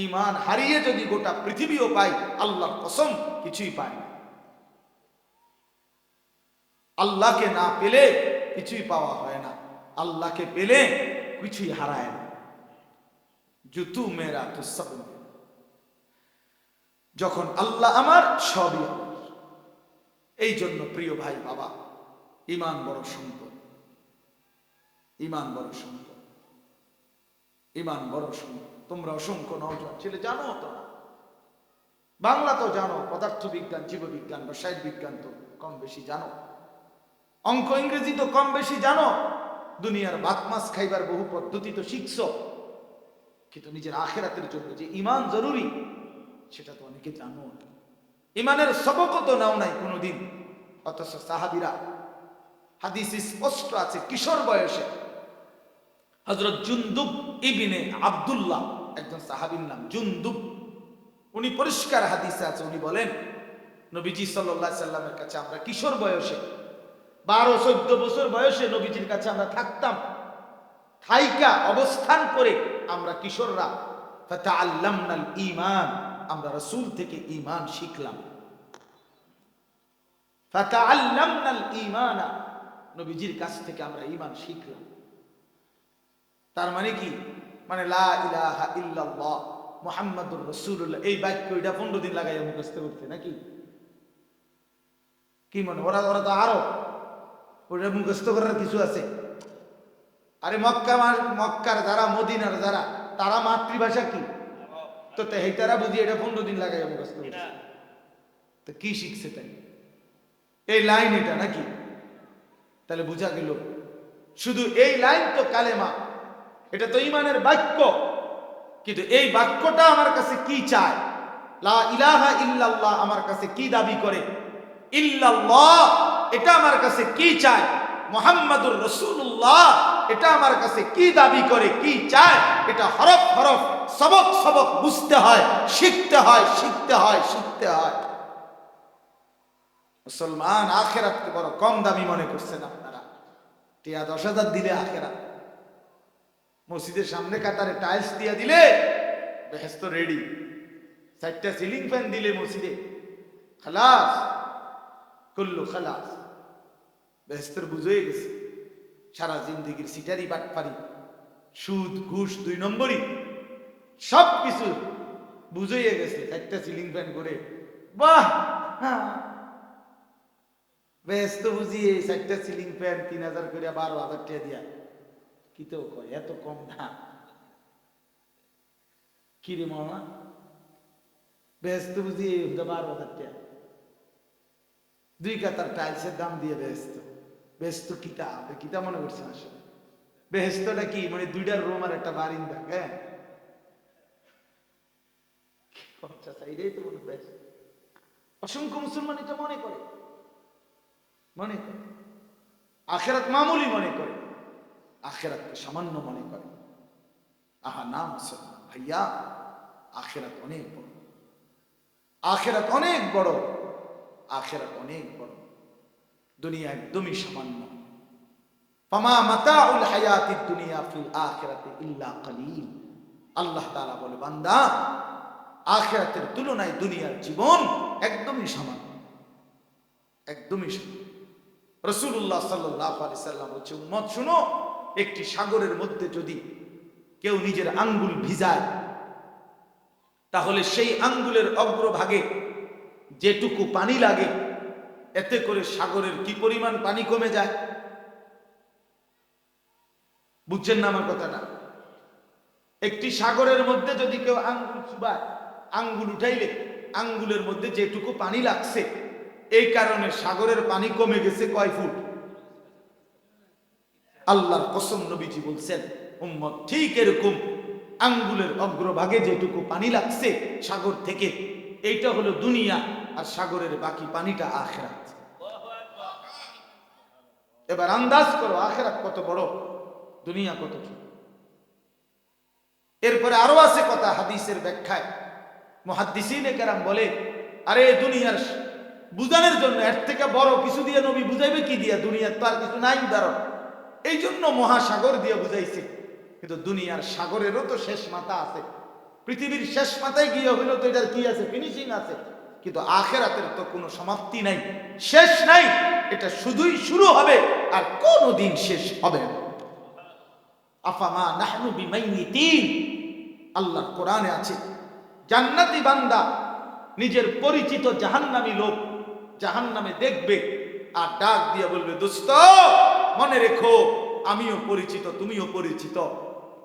ইমান হারিয়ে যদি গোটা পৃথিবীও পাই, আল্লাহর কসম কিছুই পাই না। আল্লাহকে না পেলে কিছুই পাওয়া হয় না, আল্লাহকে পেলে কিছুই হারায় না। জুতু মেরা তো সব। যখন আল্লাহ আমার, সবই আমার। এই জন্য প্রিয় ভাই বাবা, ইমান বড় সম্পদ, ইমান বড় সম্পদ, ইমান বড় সম্পদ। তোমরা অসংখ্য নওজোয়ান ছেলে জানো তো না, বাংলা তো জানো, পদার্থ বিজ্ঞান, জীববিজ্ঞান, রসায়ন বিজ্ঞান তো কম বেশি জানো, অঙ্ক ইংরেজি তো কম বেশি জানো, দুনিয়ার ভাত মাছ খাইবার বহু পদ্ধতি তো শিখছো, কিন্তু নিজের আখেরাতের জন্য যে ইমান জরুরি সেটা তো অনেকে জানো। ইমানের সবকও তো নাও নাই কোনোদিন। অথচ সাহাবীরা, হাদিস স্পষ্ট আছে, কিশোর বয়সে হযরত জুনদুব ইবনে আব্দুল্লাহ, একজন সাহাবীর নাম জুনদুব, উনি পরিষ্কার হাদিসে আছে, উনি বলেন নবীজি সাল্লাল্লাহু আলাইহি সাল্লামের কাছে আমরা কিশোর বয়সে 12-14 বছর বয়সে নবীজির কাছে আমরা থাকতাম, থাইকা অবস্থান করে আমরা কিশোররা ফাতাআল্লামনাল ঈমান, আমরা রাসূল থেকে ঈমান শিখলাম। ফাতাআল্লামনাল ঈমানা, নবীজির কাছ থেকে আমরা ঈমান শিখলাম। তার মানে কি? মানে লা ইলাহা ইল্লাল্লাহ মুহাম্মাদুর রাসূলুল্লাহ, এই বাক্য এটা 15 দিন লাগাইয়া মুখস্থ করতে নাকি? কি মনে, ওরা তো আরো ওটা মুখস্থ করার কিছু আছে? আরে মক্কার যারা, মদিনার যারা, তারা মাতৃভাষা কি? তো তারা বুঝি এটা 15 দিন লাগাইয়া মুখস্থ করছে। তো কি শিখছে তাই? এই লাইন এটা নাকি? তাহলে বুঝা গেল শুধু এই লাইন তো কালেমা, এটা তো ঈমানের বাক্য, কিন্তু এই বাক্যটা আমার কাছে কি চায়? লা ইলাহা ইল্লাল্লাহ আমার কাছে কি দাবি করে? ইল্লাল্লাহ এটা আমার কাছে কি চায়? মুহাম্মাদুর রাসূলুল্লাহ এটা আমার কাছে কি দাবি করে, কি চায়? এটা হরফ হরফ, সবক সবক বুঝতে হয়, শিখতে হয়, শিখতে হয়, শিখতে হয়। মুসলমান আখিরাতকে বড় কম দামি মনে করছেন আপনারা। 10,000 দিলে আখিরাত, মসজিদের সামনে কাতারে টাইলস দিয়া দিলে বেহেশত রেডি, 4টা সিলিং ফ্যান দিলে মসজিদে খালাস, কুল্লু খালাস, বেহেশতের বুঝে গেছে। সারা জিন্দেগির সিটারি বাটপারি, সুদ ঘুষ 2 নম্বরই সব কিছু বুঝে গেছে। 4টা সিলিং ফ্যান করে বাহ, বেহেশত বুঝিয়ে 4টা সিলিং ফ্যান 3,000 করে 12,000 টাকা দিয়া কি তো কয়, এত কম দাম কি রে মামা? বেহেশত বুঝিয়ে 12,000 টাকা, 2 কাতার টাইলসের দাম দিয়ে বেহেশত। বেহেশত কিতা, কিতা মনে করছেন আসলে? বেহেশতটা কি মানে 2টা রুম আর একটা বারিন্দা? হ্যাঁ, এটাই তো মনে বেহেশত। অসংখ্য মুসলমান এটা মনে করে, মনে করে আখিরাত মামুলি মনে করে, আখিরাতকে সামান্য মনে করে। আহা না মুসলমান ভাইয়া, আখিরাত অনেক বড়, আখিরাত অনেক বড়, আখিরাত অনেক বড়, দুনিয়া একদমই সামান্য। ফামা মাতাউল হায়াতিদ দুনিয়া ফিল আখিরাতি ইল্লা কালিল। আল্লাহ তাআলা বলে, বান্দা আখিরাতের তুলনায় দুনিয়ার জীবন একদমই সামান্য, একদমই সামান্য। রাসূলুল্লাহ সাল্লাল্লাহু আলাইহি সাল্লাম বলছে, উম্মত শুনো, একটি সাগরের মধ্যে যদি কেউ নিজের আঙ্গুল ভিজায়, তাহলে সেই আঙ্গুলের অগ্রভাগে যেটুকু পানি লাগে, এতে করে সাগরের কি পরিমাণ পানি কমে যায়। বুঝছেন না আমার কথাটা? একটি সাগরের মধ্যে যদি কেউ আঙ্গুল চুবায়, আঙ্গুল উঠাইলে আঙ্গুলের মধ্যে যেটুকু পানি লাগছে, এই কারণে সাগরের পানি কমে গেছে কয় ফুট। আল্লাহর কসম, নবীজি বলছেন, উম্মত ঠিক এরকম আঙ্গুলের অগ্রভাগে যেটুকু পানি লাগছে সাগর থেকে, এইটা হলো দুনিয়া, আর সাগরের বাকি পানিটা আখিরাত। এবার আন্দাজ করো আখিরাত কত বড়, দুনিয়া কত ছোট। এরপরে আরো আছে কথা হাদিসের ব্যাখ্যায়, মুহাদ্দিসিনে কেরাম বলে, আরে দুনিয়ার বুঝানোর জন্য এর থেকে বড় কিছু দিয়ে নবী বুঝাইবে কি দিয়া? দুনিয়ার তো আর কিছু নাই উদাহরণ, এই জন্য মহাসাগর দিয়ে বুঝাইছে। কিন্তু দুনিয়ার সাগরেরও তো শেষ মাথা আছে, পৃথিবীর শেষ মাথায় গিয়ে হইলো তো এটার কি আছে? ফিনিশিং আছে। কিন্তু আখিরাতের তো কোনো সমাপ্তি নাই, শেষ নাই, এটা শুধুই শুরু হবে আর কোনোদিন শেষ হবে না। আফামা নাহনু বিমাইতিন, আল্লাহর কোরআনে আছে, জান্নাতি বান্দা নিজের পরিচিত জাহান্নামী লোক জাহান্নামে দেখবে আর ডাক দিয়ে বলবে, দোস্ত মনে রেখো, আমিও পরিচিত, তুমিও পরিচিত,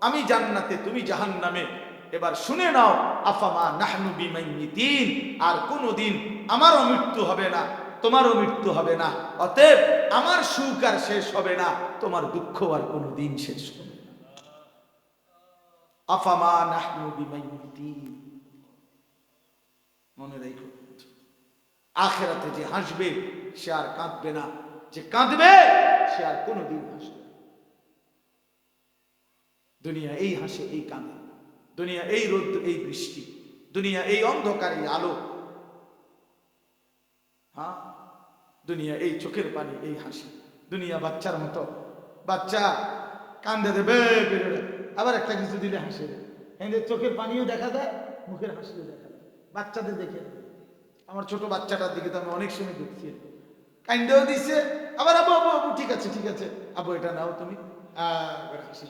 আমি জান্নাতে, তুমি জাহান্নামে। এবার শুনে নাও, আফামা নাহনু বিমাইতিন, আর কোনোদিন আমারও মৃত্যু হবে না, তোমারও মৃত্যু হবে না, অতএব আমার সুখ আর শেষ হবে না, তোমার দুঃখ আর কোনোদিন শেষ হবে না। আফামা নাহনু বিমাইতিন, মনে রেখো, আখিরাতে যে হাসবে সে আর কাঁদবে না, যে কাঁদবে সে আর কোনোদিন হাসবে না। দুনিয়া এই হাসে, এই কাঁদে, দুনিয়া এই রোদ, এই বৃষ্টি, দুনিয়া এই অন্ধকার, এই আলো, হ্যাঁ, দুনিয়া এই চোখের পানি, এই হাসি। দুনিয়া বাচ্চার মতো, বাচ্চা কান্দে দেবে, আবার একটা কিছু দিলে হাসে, এদের চোখের পানিও দেখা দেয়, মুখের হাসিও দেখা দেয়। বাচ্চাদের দেখে, আমার ছোট বাচ্চাটার দিকে তো আমি অনেক সময় দেখছি, কান্দেও দিছে, আবার আবু আবু আবু ঠিক আছে ঠিক আছে, আবু এটা নাও তুমি, হাসি।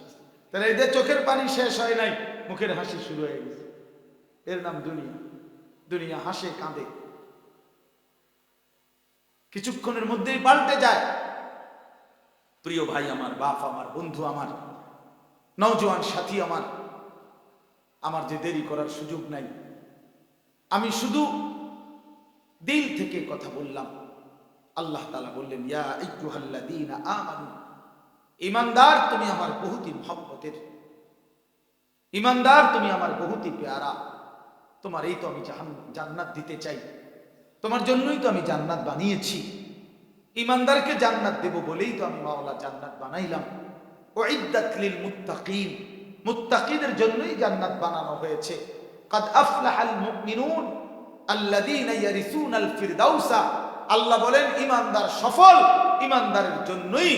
তাহলে এদের চোখের পানি শেষ হয় নাই, মুখের হাসি শুরু হয়ে গেছে। এর নাম দুনিয়া। দুনিয়া হাসে কাঁদে, কিছুক্ষণের মধ্যেই পাল্টে যায়। প্রিয় ভাই আমার, বাপ আমার, বন্ধু আমার, নওজোয়ান সাথী আমার, আমার যে দেরি করার সুযোগ নাই, আমি শুধু দিল থেকে কথা বললাম। আল্লাহ তাআলা বললেন, ইয়া আইয়ুহাল্লাযীনা আমানু, ঈমানদার তুমি আমার বহুতই মহব্বতের, ঈমানদার তুমি আমার বহুতই প্যারা, তোমার এই তো আমি জান্নাত দিতে চাই, তোমার জন্যই তো আমি জান্নাত বানিয়েছি, ঈমানদারকে জান্নাত দেব বলেই তো আমি মাওলা জান্নাত বানাইলাম। উইদ্দাত লিল মুত্তাকিন, মুত্তাকিদের জন্যই জান্নাত বানানো হয়েছে। কাদ আফলাহাল মুমিনুন আল্লাযীনা ইয়ারিসুনাল ফিরদাউসা, আল্লাহ বলেন ঈমানদার সফল, ঈমানদারের জন্যই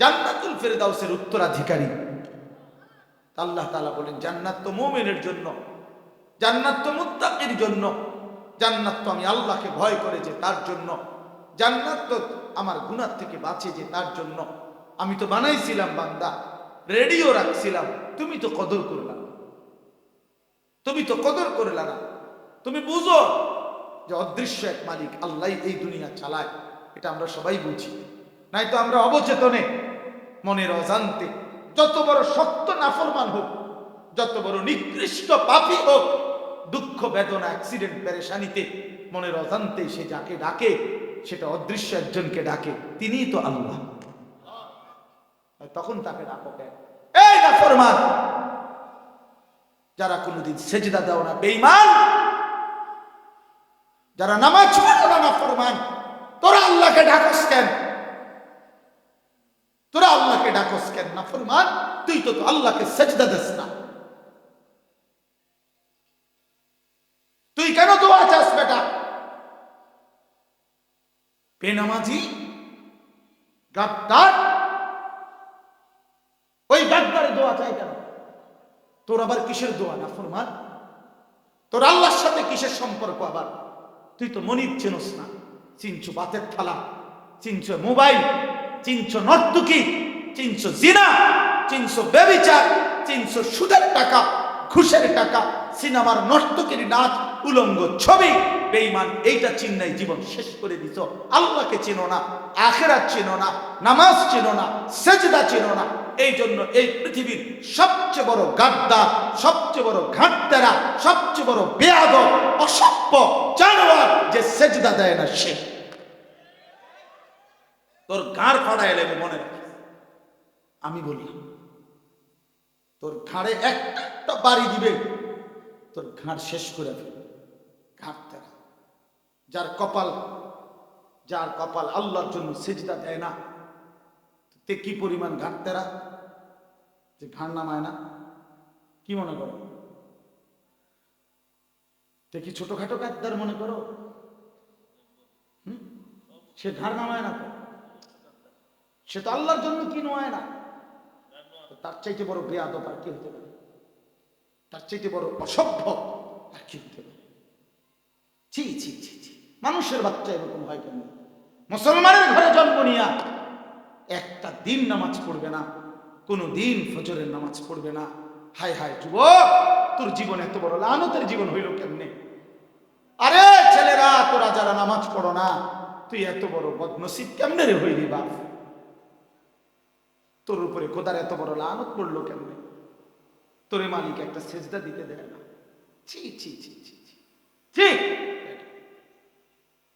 জান্নাতুল ফিরদাউসের উত্তরাধিকারী। আল্লাহ তাআলা বলেন, জান্নাত তো মুমিনের জন্য, জান্নাত তো মুত্তাকির জন্য, জান্নাত তো আমি আল্লাহকে ভয় করে যে তার জন্য, জান্নাত তো আমার গুনাহ থেকে বাঁচে যে তার জন্য। আমি তো বানাইছিলাম বান্দা, রেডিও রাখছিলাম, তুমি তো কদর করলা না, তুমি তো কদর করলা না। তুমি বুঝো যে অদৃশ্য এক মালিক আল্লাহ এই দুনিয়া চালায়, এটা আমরা সবাই বুঝি। নাই তো আমরা অবচেতনে, মনের অজান্তে, যত বড় শক্ত নাফরমান হোক, যত বড় নিকৃষ্ট পাপী হোক, দুঃখ বেদনা অ্যাক্সিডেন্ট পেরেশানিতে মনের অজান্তে সে যাকে ডাকে সেটা অদৃশ্য একজনকে ডাকে, তিনিই তো আল্লাহ। তখন তাকে ডাকো কেন? এই নাফরমান, যারা কোনোদিন সেজদা দাও না, বেঈমান, যারা নামাজ পড়ো না, নাফরমান, তোরা আল্লাহকে ডাকস কেন? তোরা আল্লাহকে ডাকস কেন? নাফরমান, তুই তো আল্লাহকে সেজদা দিস না, তুই কেন দোয়া চাস বেটা? বেনামাজি, গাদ্দার, ওই গাদ্দারের দোয়া চাই কেন? তোর আবার কিসের দোয়া নাফরমান? তোর আল্লাহর সাথে কিসের সম্পর্ক আবার? তুই তো মনিব চেনস না, চিনছু বাতের থালা, চিনছো মোবাইল, চিনছো নর্তকী, চিনছো জিনা, চিনছো ব্যভিচার, চিনছো সুদের টাকা, ঘুষের টাকা, সিনেমার নর্তকীর নাচ, উলঙ্গ ছবি। বেঈমান এইটা চিন্নাই জীবন শেষ করে দিত। আল্লাহকে চিনো না, আখিরাত চিনো না, নামাজ চিনো না, সেজদা চিনো না। এই জন্য এই পৃথিবীর সবচেয়ে বড় গাদ্দার, সবচেয়ে বড় ঘাটতেরা, সবচেয়ে বড় বেয়াদব, অসভ্য জানোয়ার যে সেজদা দেয় না সে। তোর ঘাড় ফাড়ায় এলে মনে রাখিস, আমি বললাম তোর ঘাড়ে একটা বাড়ি দিবে, তোর ঘাড় শেষ করে ফেলবে। ঘাটতেরা, যার কপাল আল্লাহর জন্য সেজদা দেয় না, তে কি পরিমাণ ঘাটতেরা যে ঘাড় নামায় না। কি মনে করো? তে কি ছোটখাটো গাদ্দার মনে করো? সে ঘাড় নামায় না, সে তো আল্লাহর জন্য কি নয় না। তার চাইতে বড় বেয়াদব আর কি হতে পারে? তার চাইতে বড় অসভ্য আর কি হতে পারে? ছি ছি ছি ছি, মানুষের বাচ্চা এরকম হয় কেন? মুসলমানের ঘরে জন্ম নিয়া একটা দিন নামাজ পড়বে না, কোনো দিন ফজরের নামাজ পড়বে না। হায় হায় যুবক, তোর জীবন এত বড় লানতের জীবন হইল কেমনে? আরে ছেলেরা, তোরা যারা নামাজ পড়ো না, তুই এত বড় বদনসিব কেমনে রে হইলি বাপ? তোর উপরে খোদার এত বড় লানত পড়লো কেমনে? তোরে মালিক একটা সেজদা দিতে দেয় না। ছি ছি ছি ছি ছি।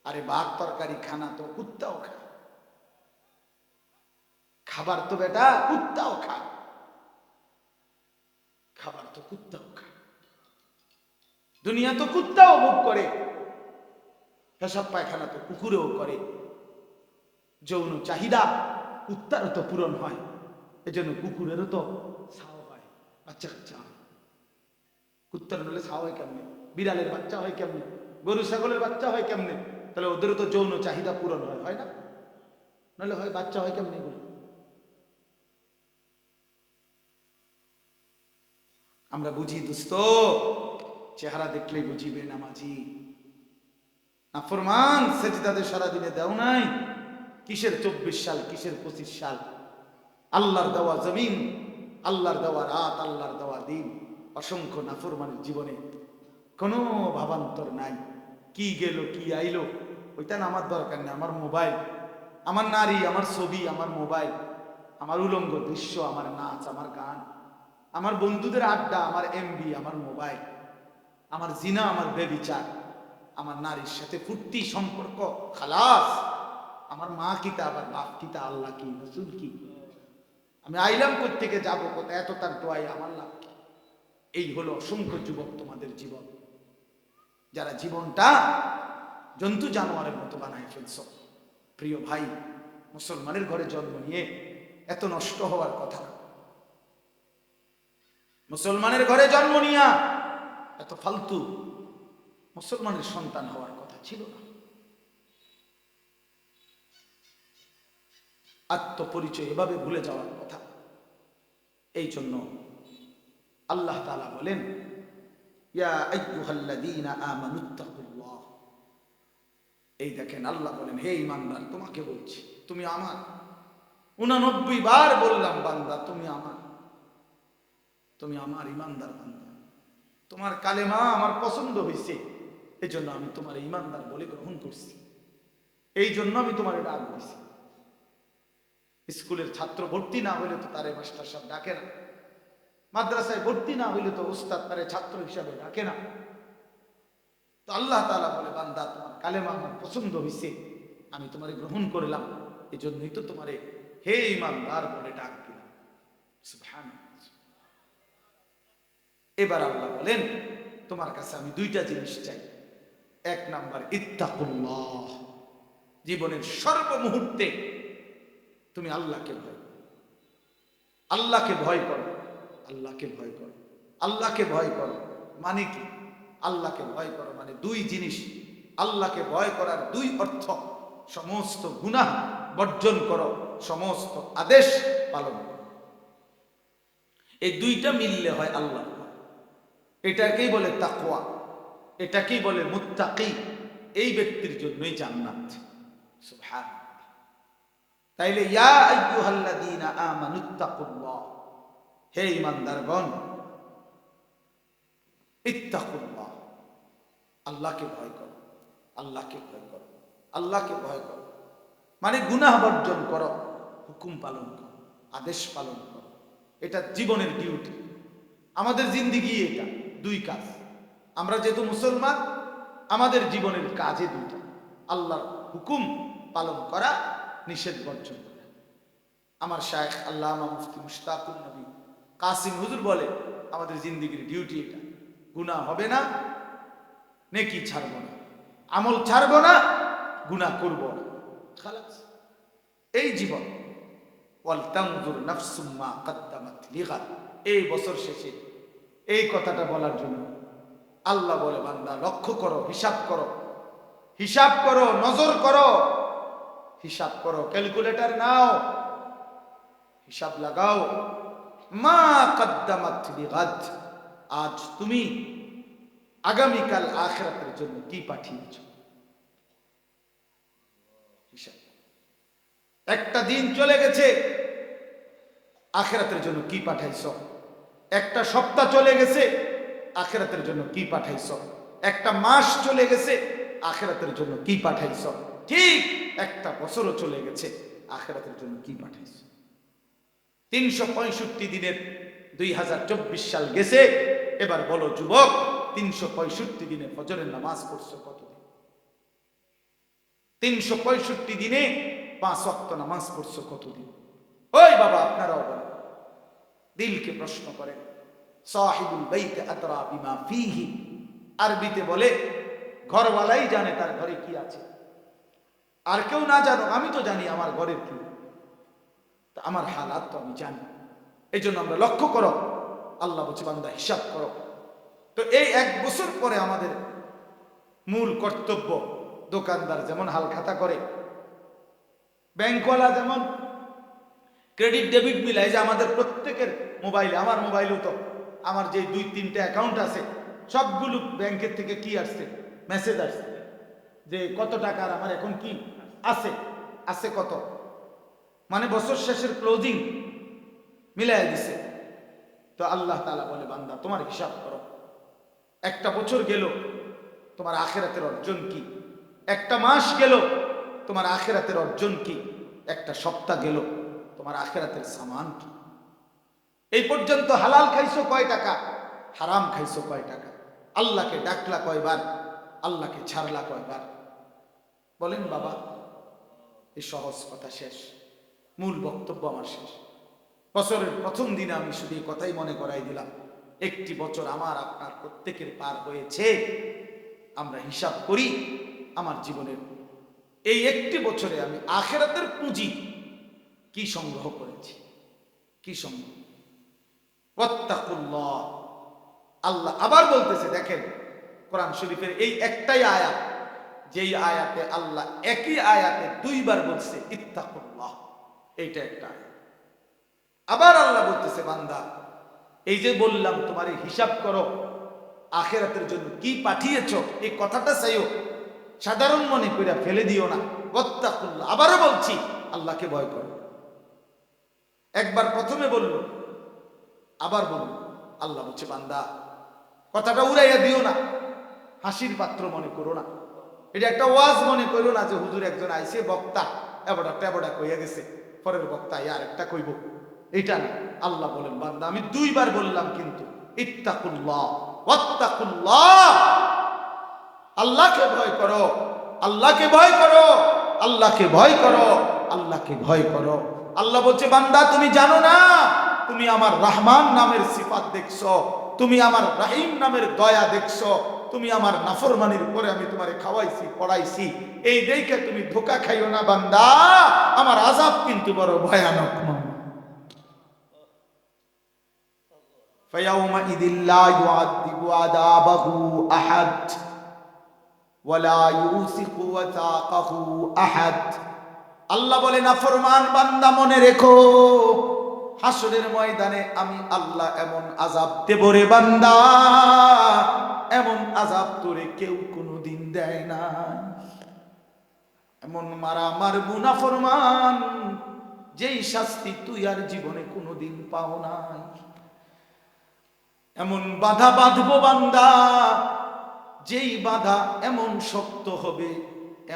আরে ভাত তরকারি খানা তো কুত্তাও খায়, খাবার তো বেটা কুত্তাও খায়, খাবার তো কুত্তাও খায়, দুনিয়া তো কুত্তাও ভোগ করে, পেশাব পায়খানা তো কুকুরেও করে, যৌন চাহিদা কুত্তারও তো পূরণ হয়, এজন্য কুকুরেরও তো ছাও হয়, বাচ্চা কাচ্চা হয়। কুত্তার হলে ছাও হয় কেমনে? বিড়ালের বাচ্চা হয় কেমনে? গরু ছাগলের বাচ্চা হয় কেমনে? তাহলে ওদেরও তো যৌন চাহিদা পূরণ হয়, হয় না? নাহলে হয় বাচ্চা হয় কেমনে? এগুলো আমরা বুঝি দোস্ত, চেহারা দেখলেই বুঝিবে নামাজি। নাফরমান সেজদাতে সারাদিনে দেও নাই, কিসের 24 সাল, কিসের 25 সাল? আল্লাহর দেওয়া জমিন, আল্লাহর দেওয়া রাত, আল্লাহর দেওয়া দিন, অসংখ্য নাফরমানের জীবনে কোনো ভাবান্তর নাই। কি গেল কি আইলো ওইটা না আমার দরকার নেই। আমার মোবাইল, আমার নারী, আমার ছবি, আমার মোবাইল, আমার উলঙ্গ দৃশ্য, আমার নাচ, আমার গান, আমার বন্ধুদের আড্ডা, আমার এমবি, আমার মোবাইল, আমার জিনা, আমার বেবিচার, আমার নারীর সাথে ফুর্তি সম্পর্ক, খালাস। আমার মা কিতা, আবার বাপ কিতা, আল্লাহ কি, রসুল কি, আমি আইলাম কোত্থেকে যাবো কোথায়, এত তার দোয়াই আমার লাভ। এই হলো অসংখ্য যুবক তোমাদের জীবন, যারা জীবনটা জন্তু জানোয়ারের মতো বানায় ফেলছ। প্রিয় ভাই, মুসলমানের ঘরে জন্ম নিয়ে এত নষ্ট হওয়ার কথা না। মুসলমানের ঘরে জন্ম নিয়া এত ফালতু মুসলমানের সন্তান হওয়ার কথা ছিল না। আত্মপরিচয় এভাবে ভুলে যাওয়ার কথা। এই জন্য আল্লাহ তাআলা বলেন, ইয়া আইয়ুহাল্লাযীনা আমানুত্তাকুল্লাহ। এই দেখেন আল্লাহ বলেন, হে ঈমানদার, তোমাকে বলছি, তুমি আমার। 89 বার বললাম, বান্দা তুমি আমার, তুমি আমার ঈমানদার বান্দা। তোমার কালেমা আমার পছন্দ হয়েছে, এই জন্য আমি তোমার ঈমানদার বলে গ্রহণ করছি, এই জন্য আমি তোমার ডাক দিছি। স্কুলের ছাত্র ভর্তি না হইলে তো তারে মাস্টার সাহেব ডাকে না, মাদ্রাসায় ভর্তি না হইলে তো উস্তাদ তারে ছাত্র হিসাবে ডাকে না। তো আল্লাহ তাআলা বলে, বান্দা তোমার কালেমা আমার পছন্দ হয়েছে, আমি তোমারে গ্রহণ করলাম, এই জন্যই তো তোমারে হে ঈমানদার বলে ডাক দিলাম। সুবহানাল্লাহ। এবার আল্লাহ বলেন, তোমার কাছে আমি দুইটা জিনিস চাই। এক নাম্বার, ইত্তাকুল্লাহ। জীবনের সর্বমুহূর্তে তুমি আল্লাহকে ভয় করো, আল্লাহকে ভয় করো, আল্লাহকে ভয় করো, আল্লাহকে ভয় করো। মানে কি? আল্লাহকে ভয় করো মানে দুই জিনিস। আল্লাহকে ভয় করার দুই অর্থ, সমস্ত গুনাহ বর্জন করো, সমস্ত আদেশ পালন করো। এই দুইটা মিললে হয় আল্লাহ। এটাকেই বলে তাকওয়া, এটাকেই বলে মুত্তাকি। এই ব্যক্তির জন্যই জান্নাত। সুবহানাল্লাহ। তাইলে ইয়া আইয়ুহাল্লাযীনা আমানুত্তাকুল্লাহ, হে ঈমানদারগণ, ইত্তাকুল্লাহ, আল্লাহকে ভয় করো, আল্লাহকে ভয় করো, আল্লাহকে ভয় করো। মানে গুনাহ বর্জন করো, হুকুম পালন করো, আদেশ পালন করো। এটা জীবনের ডিউটি, আমাদের জিন্দেগি। এটা দুই কাজ। আমরা যেহেতু মুসলমান, আমাদের জীবনের কাজে দুইটা, আল্লাহর হুকুম পালন করা, নিষেধ বর্জন করা। আমার শায়েখ আল্লামা মুফতি মুশতাকুন নবী কাসিম হুজুর বলে, আমাদের জিন্দেগির ডিউটি এটা। গুনাহ হবে না, নেকি ছাড়বো না, আমল ছাড়বো না, গুনাহ করবো না, খালাস। এই জীবন। ওয়াল তানজুর নাফসুম মা কদ্দামাত লিগাদ। এই বছর শেষে এই কথাটা বলার জন্য আল্লাহ বলে, বান্দা লক্ষ্য করো, হিসাব করো, হিসাব করো, নজর করো, হিসাব করো, ক্যালকুলেটর নাও, হিসাব লাগাও। মা কদ্দামাত লিগাদ, আজ তুমি আগামীকাল আখিরাতের জন্য কি পাঠিয়েছ, হিসাব। একটা দিন চলে গেছে, আখিরাতের জন্য কি পাঠাইছ। একটা সপ্তাহ চলে গেছে, আখিরাতের জন্য কি পাঠাইছ। একটা মাস চলে গেছে, আখিরাতের জন্য কি পাঠাইছ। ঠিক একটা বছরও চলে গেছে, আখিরাতের জন্য কি পাঠাইছ। 365 দিনের 2024 সাল গেছে। এবার বলো যুবক, 365 দিনে ফজরের নামাজ পড়ছো কতদিন? 365 দিনে 5 ওয়াক্ত নামাজ পড়ছো কতদিন? ওই বাবা, আপনারাও বলেন, দিলকে প্রশ্ন করেন। সাহিবুল বাইত আতরা বিমা ফিহি, আরবিতে বলে ঘরওয়ালাই জানে তার ঘরে কি আছে। আর কেউ না জানো, আমি তো জানি আমার ঘরের কি, আমার হালাত তো আমি জানি। এই জন্য আমরা লক্ষ্য করো, আল্লাহ বলছে বান্দা হিসাব করো। তো এই 1 বছর পরে আমাদের মূল কর্তব্য, দোকানদার যেমন হাল খাতা করে, ব্যাংকওয়ালা যেমন ক্রেডিট ডেবিট মিলায়, যে আমাদের প্রত্যেকের মোবাইলে, আমার মোবাইলেও তো আমার যে 2-3টে অ্যাকাউন্ট আছে, সবগুলো ব্যাংকের থেকে কি আসছে, মেসেজ আসছে যে কত টাকার আমার এখন কি আছে, আছে কত, মানে বছর শেষের ক্লোজিং মিলাই দিছে। তো আল্লাহ তাআলা বলে, বান্দা তোমার হিসাব করো। একটা বছর গেল, তোমার আখিরাতের অর্জন কি? একটা মাস গেল, তোমার আখিরাতের অর্জন কি? একটা সপ্তাহ গেল, তোমার আখিরাতের সামান কি? এই পর্যন্ত হালাল খাইছো কয় টাকা, হারাম খাইছো কয় টাকা, আল্লাহকে ডাকলা কয়বার, আল্লাহকে ছাড়লা কয়বার? বলেন বাবা। এই সহজ কথা শেষ, মূল বক্তব্য আমার শেষ। বছরের প্রথম দিনে আমি শুধু এই কথাই মনে করাই দিলাম, একটি বছর আমার আপনার প্রত্যেকের পার হয়েছে। আমরা হিসাব করি আমার জীবনের এই একটি বছরে আমি আখিরাতের পুঁজি কি সংগ্রহ করেছি, কি সংগ্রহ। ওয়াত্তাকুল্লাহ, আল্লাহ আবার বলতেছে, দেখেন কোরআন শরীফের এই একটাই আয়াত, যেই আয়াতে আল্লাহ একই আয়াতে 2 বার বলছে ইত্তাকুল্লাহ, এইটা একটা আয়াত। আবার আল্লাহ বলতেছে, বান্দা এই যে বললাম তোমার হিসাব করো, আখিরাতের জন্য কি পাঠিয়েছো, এই কথাটা চাইও, সাধারণ মনে কইরা ফেলে দিও না। ওয়াত্তাকুল্লাহ, আবারও বলছি, আল্লাহকে ভয় করো। একবার প্রথমে বলল, আবার বলল। আল্লাহ বলছে, বান্দা কথাটা উড়াইয়া দিও না, হাসির পাত্র মনে করো না, এটা একটা ওয়াজ মনে করো না যে হুজুর একজন আইছে বক্তা এবড়া টেবড়া কইয়া গেছে, পরের বক্তা আর একটা কইব, এটা না। আল্লাহ বলেন, বান্দা আমি 2 বার বললাম, কিন্তু ইত্তাকুল্লাহ ওয়াত্তাকুল্লাহ, আল্লাহকে ভয় করো, আল্লাহকে ভয় করো, আল্লাহকে ভয় করো, আল্লাহকে ভয় করো। আল্লাহ বলছে, বান্দা তুমি জানো না, তুমি আমার রহমান নামের সিফাত দেখছো, তুমি আমার রাহিম নামের দয়া দেখছো, তুমি আমার নাফরমানির পরে আমি তোমারে খাওয়াইছি, পড়াইছি, এই দেখে তুমি ধোঁকা খাইও না বান্দা, আমার আযাব কিন্তু বড় ভয়ানক। ফায়াউমাইযিল লা ইউআযযিবু আযাবাহু আহাদ ওয়ালা ইউসিকু ওয়াসাকাহু আহাদ। আল্লাহ বলে, নাফরমান বান্দা মনে রেখো, হাসরের ময়দানে আমি আল্লাহ এমন আযাব দেব রে বান্দা, এমন আযাব তোরে কেউ কোনোদিন দেয় না। এমন মারা মারবো নাফরমান, যেই শাস্তি তুই আর জীবনে কোনোদিন পাও নাই। এমন বাধা বাঁধবো বান্দা, যেই বাধা এমন শক্ত হবে,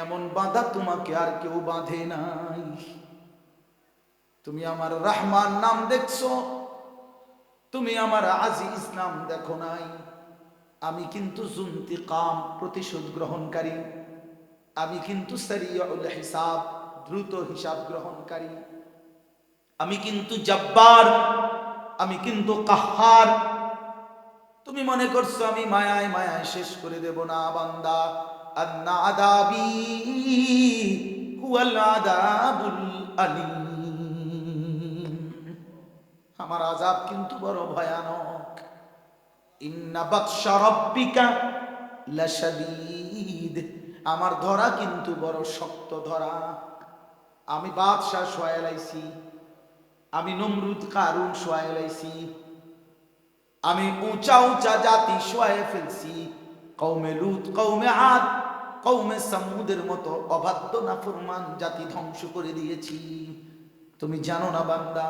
এমন বাধা তোমাকে আর কেউ বাঁধে নাই। তুমি আমার রহমান নাম দেখছো, তুমি আমার আজিজ নাম দেখো নাই। আমি কিন্তু জুনতিকাম, প্রতিশোধ গ্রহণকারী। আমি কিন্তু সারিউল হিসাব, দ্রুত হিসাব গ্রহণকারী। আমি কিন্তু জব্বার, আমি কিন্তু কাহ্হার। তুমি মনে করছো আমি মায়ায় মায়ায় শেষ করে দেব না বান্দা। আন্না আদাবি হুয়াল আদাবুল আলিম। আমার আযাব কিন্তু বড় ভয়ানক। ইন্না বাতশা রাব্বিকা লাশাদীদ। আমার ধরা কিন্তু বড় শক্ত ধরা। আমি বাদশা শোয়ায় লাইছি, আমি নমরুদ কারুন শোয়ায় লাইছি, আমি উঁচা উঁচা জাতি শোয়ায় ফেলছি। কওমে লূত, কওমে আদ, কওমে সামুদের মতো অবাধ্য নাফরমান জাতি ধ্বংস করে দিয়েছি। তুমি জানো না বান্দা,